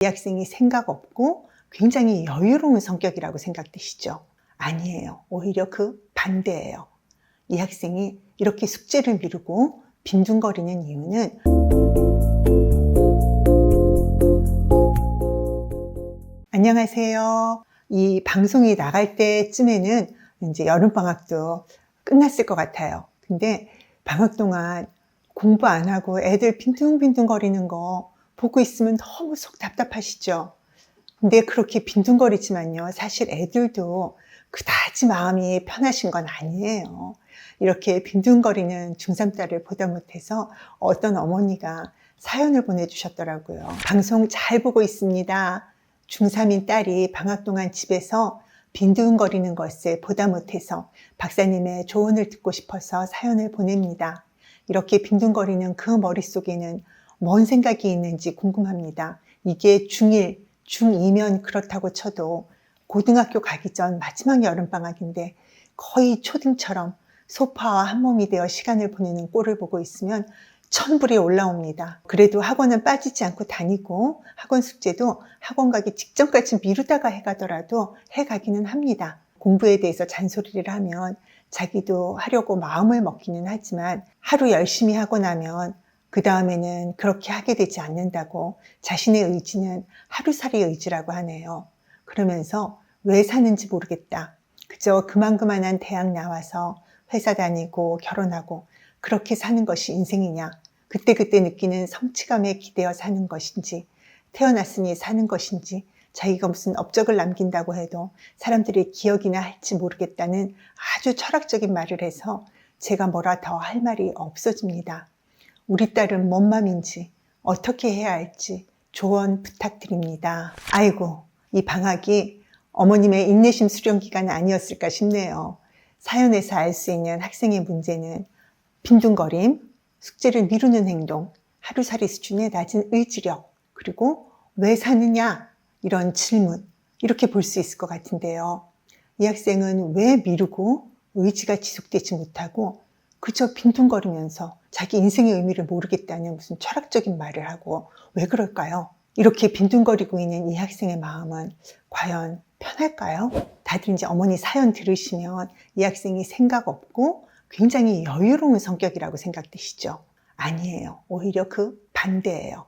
이 학생이 생각 없고 굉장히 여유로운 성격이라고 생각되시죠? 아니에요. 오히려 그 반대예요. 이 학생이 이렇게 숙제를 미루고 빈둥거리는 이유는 안녕하세요. 이 방송이 나갈 때쯤에는 이제 여름방학도 끝났을 것 같아요. 근데 방학 동안 공부 안 하고 애들 빈둥빈둥 거리는 거 보고 있으면 너무 속 답답하시죠? 근데 그렇게 빈둥거리지만요, 사실 애들도 그다지 마음이 편하신 건 아니에요. 이렇게 빈둥거리는 중3 딸을 보다 못해서 어떤 어머니가 사연을 보내주셨더라고요. 방송 잘 보고 있습니다. 중3인 딸이 방학 동안 집에서 빈둥거리는 것을 보다 못해서 박사님의 조언을 듣고 싶어서 사연을 보냅니다. 이렇게 빈둥거리는 그 머릿속에는 뭔 생각이 있는지 궁금합니다. 이게 중1, 중2면 그렇다고 쳐도 고등학교 가기 전 마지막 여름방학인데 거의 초딩처럼 소파와 한 몸이 되어 시간을 보내는 꼴을 보고 있으면 천불이 올라옵니다. 그래도 학원은 빠지지 않고 다니고 학원 숙제도 학원 가기 직전까지 미루다가 해가더라도 해가기는 합니다. 공부에 대해서 잔소리를 하면 자기도 하려고 마음을 먹기는 하지만 하루 열심히 하고 나면 그 다음에는 그렇게 하게 되지 않는다고 자신의 의지는 하루살이 의지라고 하네요. 그러면서 왜 사는지 모르겠다. 그저 그만한 대학 나와서 회사 다니고 결혼하고 그렇게 사는 것이 인생이냐. 그때그때 느끼는 성취감에 기대어 사는 것인지, 태어났으니 사는 것인지, 자기가 무슨 업적을 남긴다고 해도 사람들이 기억이나 할지 모르겠다는 아주 철학적인 말을 해서 제가 뭐라 더 할 말이 없어집니다. 우리 딸은 뭔 맘인지 어떻게 해야 할지 조언 부탁드립니다. 아이고, 이 방학이 어머님의 인내심 수련 기간 아니었을까 싶네요. 사연에서 알 수 있는 학생의 문제는 빈둥거림, 숙제를 미루는 행동, 하루살이 수준의 낮은 의지력, 그리고 왜 사느냐 이런 질문, 이렇게 볼 수 있을 것 같은데요. 이 학생은 왜 미루고 의지가 지속되지 못하고 그저 빈둥거리면서 자기 인생의 의미를 모르겠다는 무슨 철학적인 말을 하고 왜 그럴까요? 이렇게 빈둥거리고 있는 이 학생의 마음은 과연 편할까요? 다들 이제 어머니 사연 들으시면 이 학생이 생각 없고 굉장히 여유로운 성격이라고 생각되시죠? 아니에요. 오히려 그 반대예요.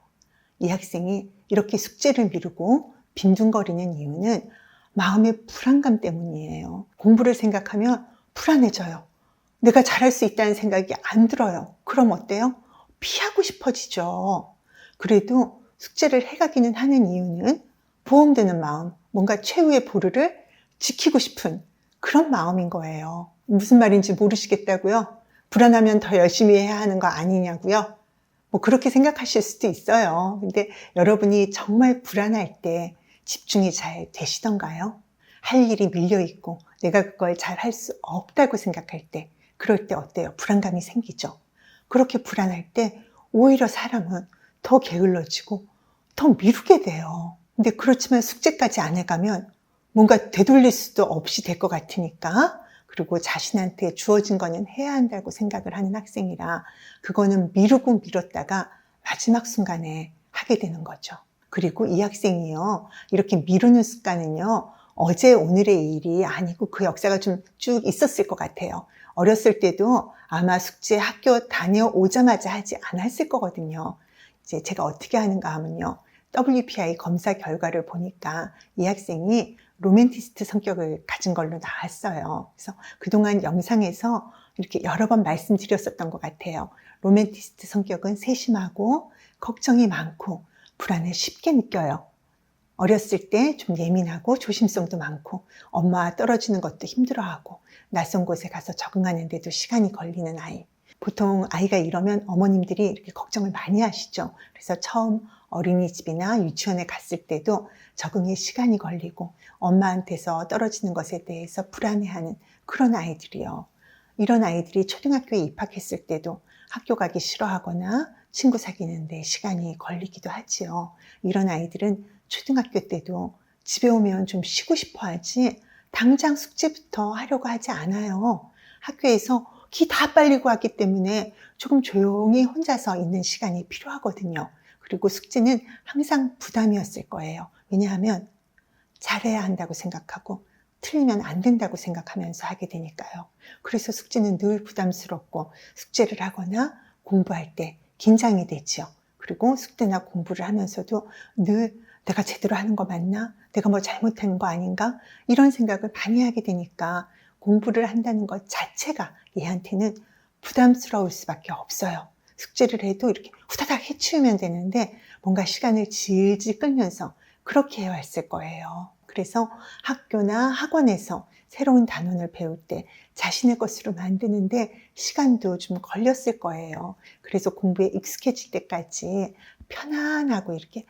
이 학생이 이렇게 숙제를 미루고 빈둥거리는 이유는 마음의 불안감 때문이에요. 공부를 생각하면 불안해져요. 내가 잘할 수 있다는 생각이 안 들어요. 그럼 어때요? 피하고 싶어지죠. 그래도 숙제를 해가기는 하는 이유는 보험 드는 마음, 뭔가 최후의 보루를 지키고 싶은 그런 마음인 거예요. 무슨 말인지 모르시겠다고요? 불안하면 더 열심히 해야 하는 거 아니냐고요? 뭐 그렇게 생각하실 수도 있어요. 근데 여러분이 정말 불안할 때 집중이 잘 되시던가요? 할 일이 밀려있고 내가 그걸 잘 할 수 없다고 생각할 때, 그럴 때 어때요? 불안감이 생기죠. 그렇게 불안할 때 오히려 사람은 더 게을러지고 더 미루게 돼요. 근데 그렇지만 숙제까지 안 해가면 뭔가 되돌릴 수도 없이 될 것 같으니까, 그리고 자신한테 주어진 거는 해야 한다고 생각을 하는 학생이라 그거는 미루고 미뤘다가 마지막 순간에 하게 되는 거죠. 그리고 이 학생이요, 이렇게 미루는 습관은요, 어제 오늘의 일이 아니고 그 역사가 좀 쭉 있었을 것 같아요. 어렸을 때도 아마 숙제 학교 다녀오자마자 하지 않았을 거거든요. 이제 제가 어떻게 하는가 하면요, WPI 검사 결과를 보니까 이 학생이 로맨티스트 성격을 가진 걸로 나왔어요. 그래서 그동안 영상에서 이렇게 여러 번 말씀드렸었던 것 같아요. 로맨티스트 성격은 세심하고 걱정이 많고 불안을 쉽게 느껴요. 어렸을 때 좀 예민하고 조심성도 많고 엄마와 떨어지는 것도 힘들어하고 낯선 곳에 가서 적응하는데도 시간이 걸리는 아이. 보통 아이가 이러면 어머님들이 이렇게 걱정을 많이 하시죠. 그래서 처음 어린이집이나 유치원에 갔을 때도 적응에 시간이 걸리고 엄마한테서 떨어지는 것에 대해서 불안해하는 그런 아이들이요. 이런 아이들이 초등학교에 입학했을 때도 학교 가기 싫어하거나 친구 사귀는데 시간이 걸리기도 하지요. 이런 아이들은 초등학교 때도 집에 오면 좀 쉬고 싶어 하지 당장 숙제부터 하려고 하지 않아요. 학교에서 기 다 빨리고 왔기 때문에 조금 조용히 혼자서 있는 시간이 필요하거든요. 그리고 숙제는 항상 부담이었을 거예요. 왜냐하면 잘해야 한다고 생각하고 틀리면 안 된다고 생각하면서 하게 되니까요. 그래서 숙제는 늘 부담스럽고 숙제를 하거나 공부할 때 긴장이 되죠. 그리고 숙제나 공부를 하면서도 늘 내가 제대로 하는 거 맞나? 내가 뭐 잘못하는 거 아닌가? 이런 생각을 많이 하게 되니까 공부를 한다는 것 자체가 얘한테는 부담스러울 수밖에 없어요. 숙제를 해도 이렇게 후다닥 해치우면 되는데 뭔가 시간을 질질 끌면서 그렇게 해왔을 거예요. 그래서 학교나 학원에서 새로운 단원을 배울 때 자신의 것으로 만드는데 시간도 좀 걸렸을 거예요. 그래서 공부에 익숙해질 때까지 편안하고 이렇게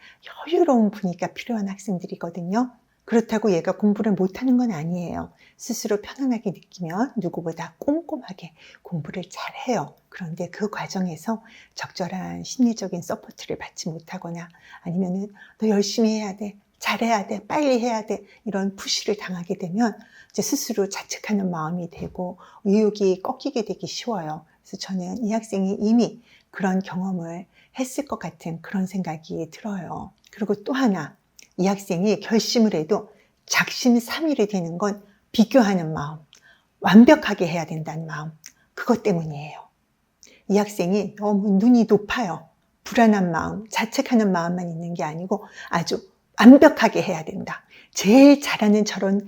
여유로운 분위기가 필요한 학생들이거든요. 그렇다고 얘가 공부를 못하는 건 아니에요. 스스로 편안하게 느끼면 누구보다 꼼꼼하게 공부를 잘해요. 그런데 그 과정에서 적절한 심리적인 서포트를 받지 못하거나 아니면은 너 열심히 해야 돼, 잘해야 돼, 빨리 해야 돼 이런 푸시를 당하게 되면 이제 스스로 자책하는 마음이 되고 의욕이 꺾이게 되기 쉬워요. 그래서 저는 이 학생이 이미 그런 경험을 했을 것 같은 그런 생각이 들어요. 그리고 또 하나, 이 학생이 결심을 해도 작심삼일이 되는 건 비교하는 마음, 완벽하게 해야 된다는 마음, 그것 때문이에요. 이 학생이 너무 눈이 높아요. 불안한 마음, 자책하는 마음만 있는 게 아니고 아주 완벽하게 해야 된다. 제일 잘하는 저런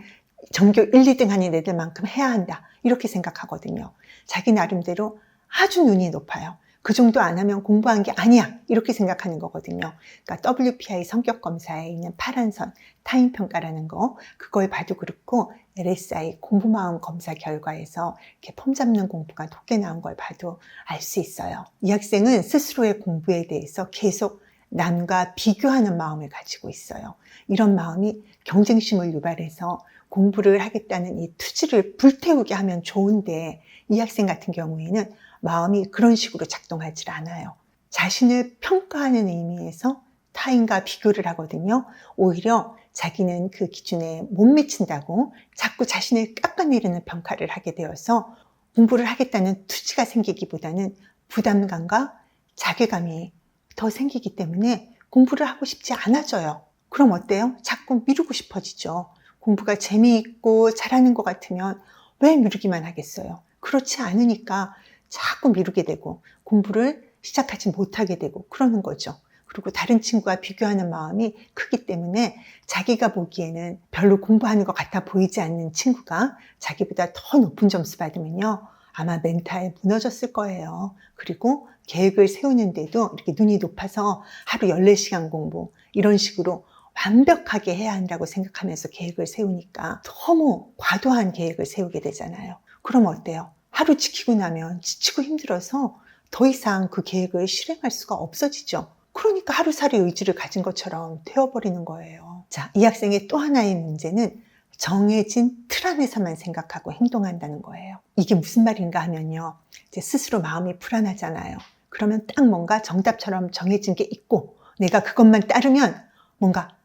전교 1, 2등 하는 애들만큼 해야 한다. 이렇게 생각하거든요. 자기 나름대로 아주 눈이 높아요. 그 정도 안 하면 공부한 게 아니야. 이렇게 생각하는 거거든요. 그러니까 WPI 성격검사에 있는 파란 선, 타인평가라는 거, 그걸 봐도 그렇고 LSI 공부마음 검사 결과에서 이렇게 폼 잡는 공부가 높게 나온 걸 봐도 알 수 있어요. 이 학생은 스스로의 공부에 대해서 계속 남과 비교하는 마음을 가지고 있어요. 이런 마음이 경쟁심을 유발해서 공부를 하겠다는 이 투지를 불태우게 하면 좋은데 이 학생 같은 경우에는 마음이 그런 식으로 작동하지 않아요. 자신을 평가하는 의미에서 타인과 비교를 하거든요. 오히려 자기는 그 기준에 못 미친다고 자꾸 자신을 깎아내리는 평가를 하게 되어서 공부를 하겠다는 투지가 생기기보다는 부담감과 자괴감이 더 생기기 때문에 공부를 하고 싶지 않아져요. 그럼 어때요? 자꾸 미루고 싶어지죠. 공부가 재미있고 잘하는 것 같으면 왜 미루기만 하겠어요? 그렇지 않으니까 자꾸 미루게 되고 공부를 시작하지 못하게 되고 그러는 거죠. 그리고 다른 친구와 비교하는 마음이 크기 때문에 자기가 보기에는 별로 공부하는 것 같아 보이지 않는 친구가 자기보다 더 높은 점수 받으면요. 아마 멘탈 무너졌을 거예요. 그리고 계획을 세우는데도 이렇게 눈이 높아서 하루 14시간 공부 이런 식으로 완벽하게 해야 한다고 생각하면서 계획을 세우니까 너무 과도한 계획을 세우게 되잖아요. 그럼 어때요? 하루 지키고 나면 지치고 힘들어서 더 이상 그 계획을 실행할 수가 없어지죠. 그러니까 하루살이 의지를 가진 것처럼 되어버리는 거예요. 자, 이 학생의 또 하나의 문제는 정해진 틀 안에서만 생각하고 행동한다는 거예요. 이게 무슨 말인가 하면요. 이제 스스로 마음이 불안하잖아요. 그러면 딱 뭔가 정답처럼 정해진 게 있고 내가 그것만 따르면 뭔가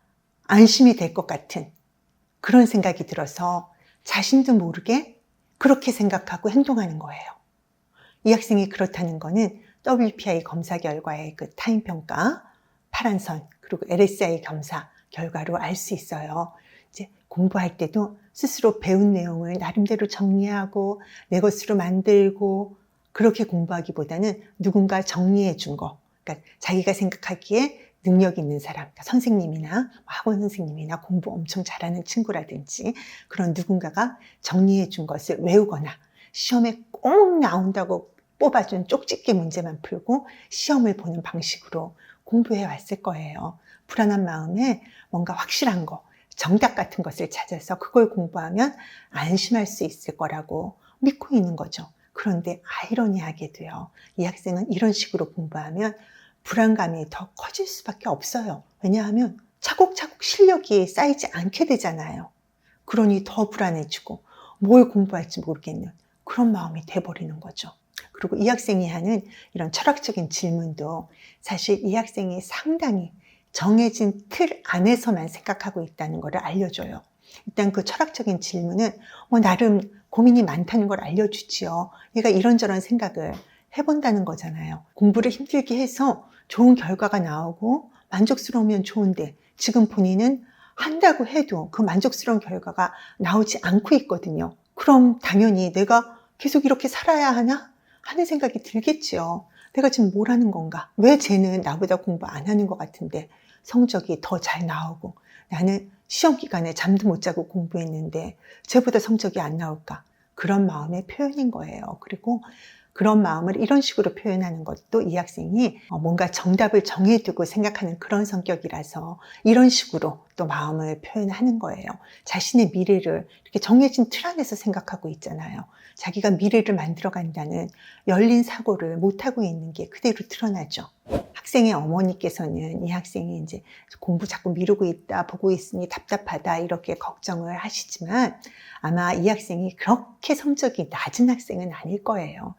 안심이 될 것 같은 그런 생각이 들어서 자신도 모르게 그렇게 생각하고 행동하는 거예요. 이 학생이 그렇다는 거는 WPI 검사 결과의 그 타인평가, 파란선, 그리고 LSI 검사 결과로 알 수 있어요. 이제 공부할 때도 스스로 배운 내용을 나름대로 정리하고 내 것으로 만들고 그렇게 공부하기보다는 누군가 정리해 준 거, 그러니까 자기가 생각하기에 능력 있는 사람, 그러니까 선생님이나 학원 선생님이나 공부 엄청 잘하는 친구라든지 그런 누군가가 정리해 준 것을 외우거나 시험에 꼭 나온다고 뽑아준 쪽집게 문제만 풀고 시험을 보는 방식으로 공부해 왔을 거예요. 불안한 마음에 뭔가 확실한 거, 정답 같은 것을 찾아서 그걸 공부하면 안심할 수 있을 거라고 믿고 있는 거죠. 그런데 아이러니하게도요. 이 학생은 이런 식으로 공부하면 불안감이 더 커질 수밖에 없어요. 왜냐하면 차곡차곡 실력이 쌓이지 않게 되잖아요. 그러니 더 불안해지고 뭘 공부할지 모르겠는 그런 마음이 돼버리는 거죠. 그리고 이 학생이 하는 이런 철학적인 질문도 사실 이 학생이 상당히 정해진 틀 안에서만 생각하고 있다는 것을 알려줘요. 일단 그 철학적인 질문은 나름 고민이 많다는 걸 알려주지요. 얘가 이런저런 생각을 해본다는 거잖아요. 공부를 힘들게 해서 좋은 결과가 나오고 만족스러우면 좋은데 지금 본인은 한다고 해도 그 만족스러운 결과가 나오지 않고 있거든요. 그럼 당연히 내가 계속 이렇게 살아야 하나 하는 생각이 들겠지요. 내가 지금 뭘 하는 건가? 왜 쟤는 나보다 공부 안 하는 것 같은데 성적이 더 잘 나오고, 나는 시험 기간에 잠도 못 자고 공부했는데 쟤보다 성적이 안 나올까? 그런 마음의 표현인 거예요. 그리고 그런 마음을 이런 식으로 표현하는 것도 이 학생이 뭔가 정답을 정해두고 생각하는 그런 성격이라서 이런 식으로 또 마음을 표현하는 거예요. 자신의 미래를 이렇게 정해진 틀 안에서 생각하고 있잖아요. 자기가 미래를 만들어간다는 열린 사고를 못하고 있는 게 그대로 드러나죠. 학생의 어머니께서는 이 학생이 이제 공부 자꾸 미루고 있다, 보고 있으니 답답하다 이렇게 걱정을 하시지만 아마 이 학생이 그렇게 성적이 낮은 학생은 아닐 거예요.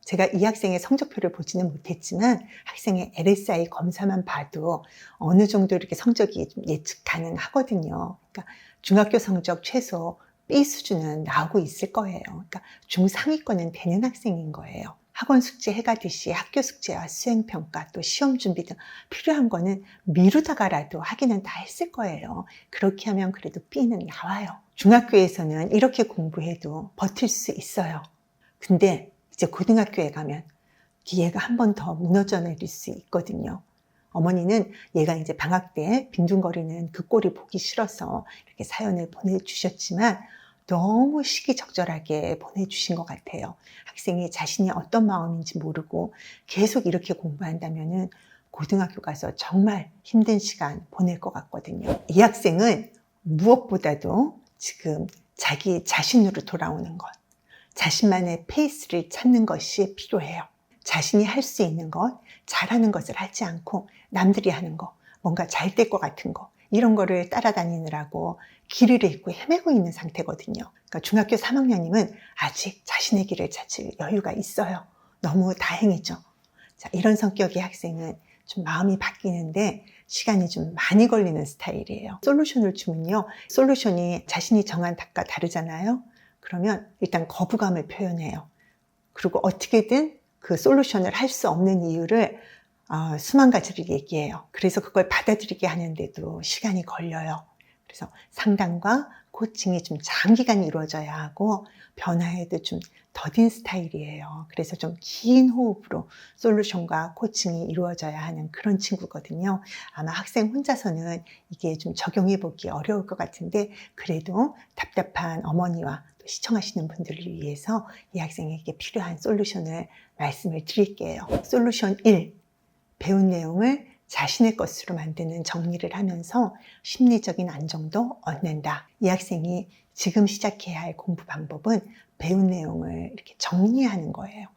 제가 이 학생의 성적표를 보지는 못했지만 학생의 LSI 검사만 봐도 어느 정도 이렇게 성적이 좀 예측 가능하거든요. 그러니까 중학교 성적 최소 B 수준은 나오고 있을 거예요. 그러니까 중상위권은 되는 학생인 거예요. 학원 숙제 해가듯이 학교 숙제와 수행평가 또 시험 준비 등 필요한 거는 미루다가라도 하기는 다 했을 거예요. 그렇게 하면 그래도 B는 나와요. 중학교에서는 이렇게 공부해도 버틸 수 있어요. 근데 이제 고등학교에 가면 얘가 한 번 더 무너져 내릴 수 있거든요. 어머니는 얘가 이제 방학 때 빈둥거리는 그 꼴이 보기 싫어서 이렇게 사연을 보내주셨지만 너무 시기적절하게 보내주신 것 같아요. 학생이 자신이 어떤 마음인지 모르고 계속 이렇게 공부한다면은 고등학교 가서 정말 힘든 시간 보낼 것 같거든요. 이 학생은 무엇보다도 지금 자기 자신으로 돌아오는 것, 자신만의 페이스를 찾는 것이 필요해요. 자신이 할 수 있는 것, 잘하는 것을 하지 않고 남들이 하는 거, 뭔가 잘 될 것 같은 거, 이런 거를 따라다니느라고 길을 잃고 헤매고 있는 상태거든요. 그러니까 중학교 3학년이면 아직 자신의 길을 찾을 여유가 있어요. 너무 다행이죠. 자, 이런 성격의 학생은 좀 마음이 바뀌는데 시간이 좀 많이 걸리는 스타일이에요. 솔루션을 주면요, 솔루션이 자신이 정한 답과 다르잖아요. 그러면 일단 거부감을 표현해요. 그리고 어떻게든 그 솔루션을 할 수 없는 이유를 수만 가지를 얘기해요. 그래서 그걸 받아들이게 하는데도 시간이 걸려요. 그래서 상담과 코칭이 좀 장기간 이루어져야 하고 변화에도 좀 더딘 스타일이에요. 그래서 좀 긴 호흡으로 솔루션과 코칭이 이루어져야 하는 그런 친구거든요. 아마 학생 혼자서는 이게 좀 적용해 보기 어려울 것 같은데 그래도 답답한 어머니와 또 시청하시는 분들을 위해서 이 학생에게 필요한 솔루션을 말씀을 드릴게요. 솔루션 1. 배운 내용을 자신의 것으로 만드는 정리를 하면서 심리적인 안정도 얻는다. 이 학생이 지금 시작해야 할 공부 방법은 배운 내용을 이렇게 정리하는 거예요.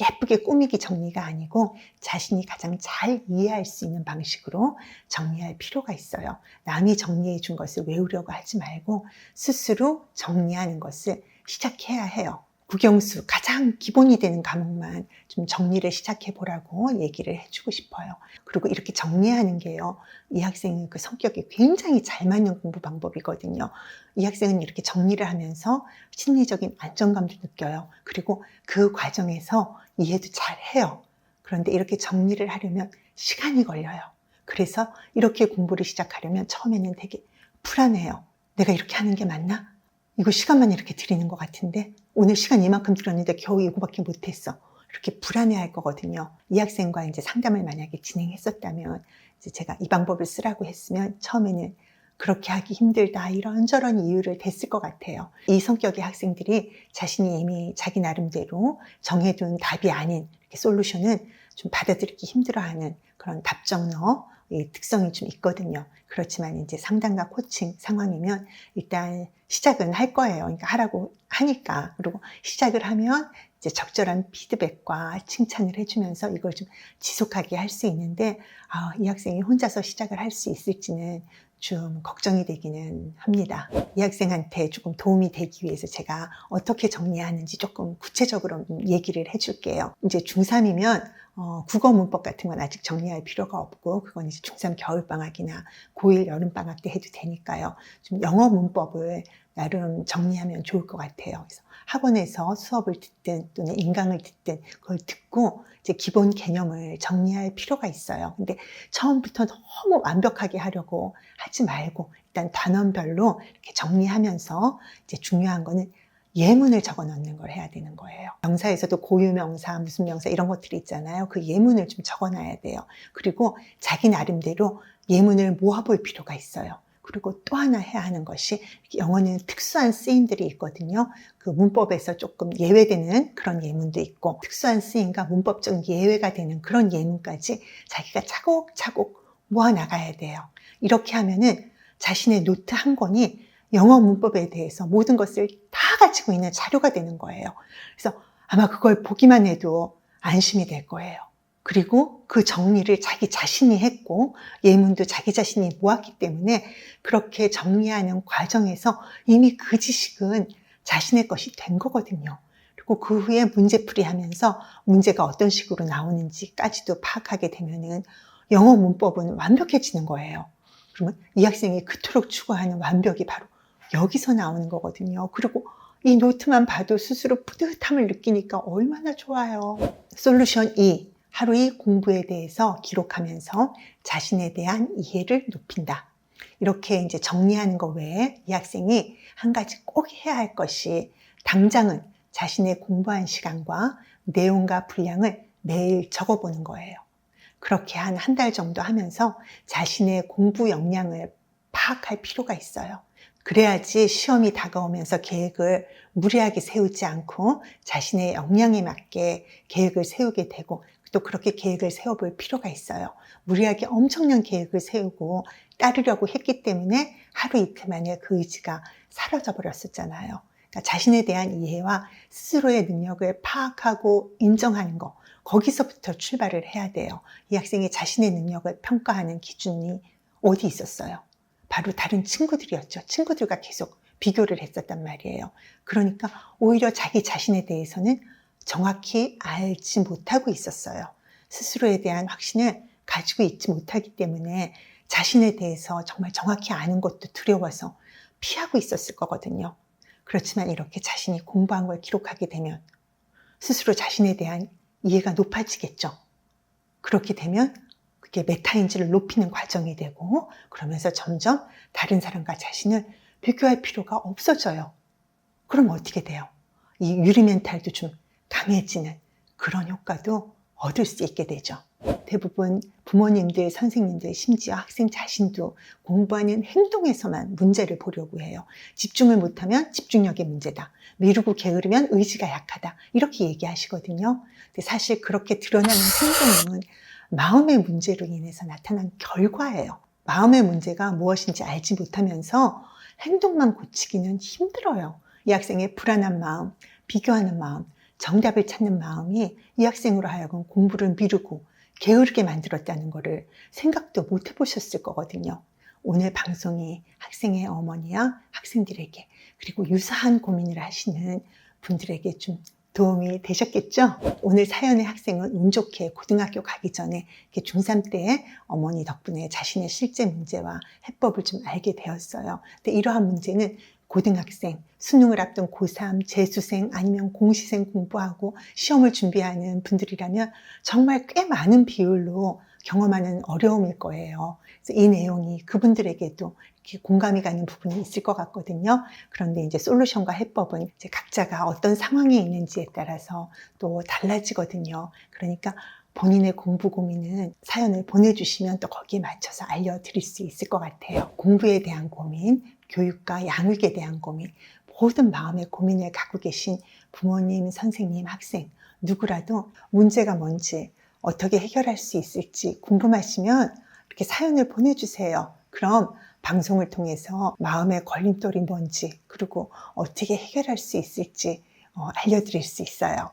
예쁘게 꾸미기 정리가 아니고 자신이 가장 잘 이해할 수 있는 방식으로 정리할 필요가 있어요. 남이 정리해 준 것을 외우려고 하지 말고 스스로 정리하는 것을 시작해야 해요. 국영수 가장 기본이 되는 과목만 좀 정리를 시작해 보라고 얘기를 해주고 싶어요. 그리고 이렇게 정리하는 게요, 이 학생은 그 성격이 굉장히 잘 맞는 공부 방법이거든요. 이 학생은 이렇게 정리를 하면서 심리적인 안정감도 느껴요. 그리고 그 과정에서 이해도 잘 해요. 그런데 이렇게 정리를 하려면 시간이 걸려요. 그래서 이렇게 공부를 시작하려면 처음에는 되게 불안해요. 내가 이렇게 하는 게 맞나? 이거 시간만 이렇게 들이는 것 같은데 오늘 시간 이만큼 들었는데 겨우 이거밖에 못했어. 이렇게 불안해할 거거든요. 이 학생과 이제 상담을 만약에 진행했었다면 이제 제가 이 방법을 쓰라고 했으면 처음에는 그렇게 하기 힘들다 이런저런 이유를 댔을 것 같아요. 이 성격의 학생들이 자신이 이미 자기 나름대로 정해둔 답이 아닌 이렇게 솔루션은 좀 받아들이기 힘들어하는 그런 답정너 특성이 좀 있거든요. 그렇지만 이제 상담과 코칭 상황이면 일단 시작은 할 거예요. 그러니까 하라고 하니까. 그리고 시작을 하면 이제 적절한 피드백과 칭찬을 해주면서 이걸 좀 지속하게 할 수 있는데 이 학생이 혼자서 시작을 할 수 있을지는 좀 걱정이 되기는 합니다. 이 학생한테 조금 도움이 되기 위해서 제가 어떻게 정리하는지 조금 구체적으로 얘기를 해줄게요. 이제 중3이면 국어 문법 같은 건 아직 정리할 필요가 없고 그건 이제 중3 겨울방학이나 고1 여름방학 때 해도 되니까요. 좀 영어 문법을 나름 정리하면 좋을 것 같아요. 그래서 학원에서 수업을 듣든 또는 인강을 듣든 그걸 듣고 이제 기본 개념을 정리할 필요가 있어요. 근데 처음부터 너무 완벽하게 하려고 하지 말고 일단 단원별로 이렇게 정리하면서 이제 중요한 거는 예문을 적어 넣는 걸 해야 되는 거예요. 명사에서도 고유명사, 무슨 명사 이런 것들이 있잖아요. 그 예문을 좀 적어 놔야 돼요. 그리고 자기 나름대로 예문을 모아볼 필요가 있어요. 그리고 또 하나 해야 하는 것이 영어는 특수한 쓰임들이 있거든요. 그 문법에서 조금 예외되는 그런 예문도 있고 특수한 쓰임과 문법적 예외가 되는 그런 예문까지 자기가 차곡차곡 모아 나가야 돼요. 이렇게 하면은 자신의 노트 한 권이 영어 문법에 대해서 모든 것을 다 가지고 있는 자료가 되는 거예요. 그래서 아마 그걸 보기만 해도 안심이 될 거예요. 그리고 그 정리를 자기 자신이 했고 예문도 자기 자신이 모았기 때문에 그렇게 정리하는 과정에서 이미 그 지식은 자신의 것이 된 거거든요. 그리고 그 후에 문제풀이 하면서 문제가 어떤 식으로 나오는지까지도 파악하게 되면은 영어 문법은 완벽해지는 거예요. 그러면 이 학생이 그토록 추구하는 완벽이 바로 여기서 나오는 거거든요. 그리고 이 노트만 봐도 스스로 뿌듯함을 느끼니까 얼마나 좋아요. 솔루션 2. 하루의 공부에 대해서 기록하면서 자신에 대한 이해를 높인다. 이렇게 이제 정리하는 것 외에 이 학생이 한 가지 꼭 해야 할 것이 당장은 자신의 공부한 시간과 내용과 분량을 매일 적어보는 거예요. 그렇게 한 달 정도 하면서 자신의 공부 역량을 파악할 필요가 있어요. 그래야지 시험이 다가오면서 계획을 무리하게 세우지 않고 자신의 역량에 맞게 계획을 세우게 되고 또 그렇게 계획을 세워볼 필요가 있어요. 무리하게 엄청난 계획을 세우고 따르려고 했기 때문에 하루 이틀 만에 그 의지가 사라져 버렸었잖아요. 그러니까 자신에 대한 이해와 스스로의 능력을 파악하고 인정하는 거, 거기서부터 출발을 해야 돼요. 이 학생이 자신의 능력을 평가하는 기준이 어디 있었어요? 바로 다른 친구들이었죠. 친구들과 계속 비교를 했었단 말이에요. 그러니까 오히려 자기 자신에 대해서는 정확히 알지 못하고 있었어요. 스스로에 대한 확신을 가지고 있지 못하기 때문에 자신에 대해서 정말 정확히 아는 것도 두려워서 피하고 있었을 거거든요. 그렇지만 이렇게 자신이 공부한 걸 기록하게 되면 스스로 자신에 대한 이해가 높아지겠죠. 그렇게 되면 그게 메타인지를 높이는 과정이 되고 그러면서 점점 다른 사람과 자신을 비교할 필요가 없어져요. 그럼 어떻게 돼요? 이 유리 멘탈도 좀 강해지는 그런 효과도 얻을 수 있게 되죠. 대부분 부모님들, 선생님들, 심지어 학생 자신도 공부하는 행동에서만 문제를 보려고 해요. 집중을 못하면 집중력의 문제다. 미루고 게으르면 의지가 약하다. 이렇게 얘기하시거든요. 근데 사실 그렇게 드러나는 행동은 마음의 문제로 인해서 나타난 결과예요. 마음의 문제가 무엇인지 알지 못하면서 행동만 고치기는 힘들어요. 이 학생의 불안한 마음, 비교하는 마음, 정답을 찾는 마음이 이 학생으로 하여금 공부를 미루고 게으르게 만들었다는 것을 생각도 못 해보셨을 거거든요. 오늘 방송이 학생의 어머니와 학생들에게 그리고 유사한 고민을 하시는 분들에게 좀 도움이 되셨겠죠? 오늘 사연의 학생은 운 좋게 고등학교 가기 전에 중3 때의 어머니 덕분에 자신의 실제 문제와 해법을 좀 알게 되었어요. 근데 이러한 문제는 고등학생, 수능을 앞둔 고3, 재수생 아니면 공시생 공부하고 시험을 준비하는 분들이라면 정말 꽤 많은 비율로 경험하는 어려움일 거예요. 그래서 이 내용이 그분들에게도 이렇게 공감이 가는 부분이 있을 것 같거든요. 그런데 이제 솔루션과 해법은 이제 각자가 어떤 상황에 있는지에 따라서 또 달라지거든요. 그러니까 본인의 공부 고민은 사연을 보내주시면 또 거기에 맞춰서 알려드릴 수 있을 것 같아요. 공부에 대한 고민, 교육과 양육에 대한 고민, 모든 마음의 고민을 갖고 계신 부모님, 선생님, 학생 누구라도 문제가 뭔지 어떻게 해결할 수 있을지 궁금하시면 이렇게 사연을 보내주세요. 그럼 방송을 통해서 마음의 걸림돌이 뭔지 그리고 어떻게 해결할 수 있을지 알려드릴 수 있어요.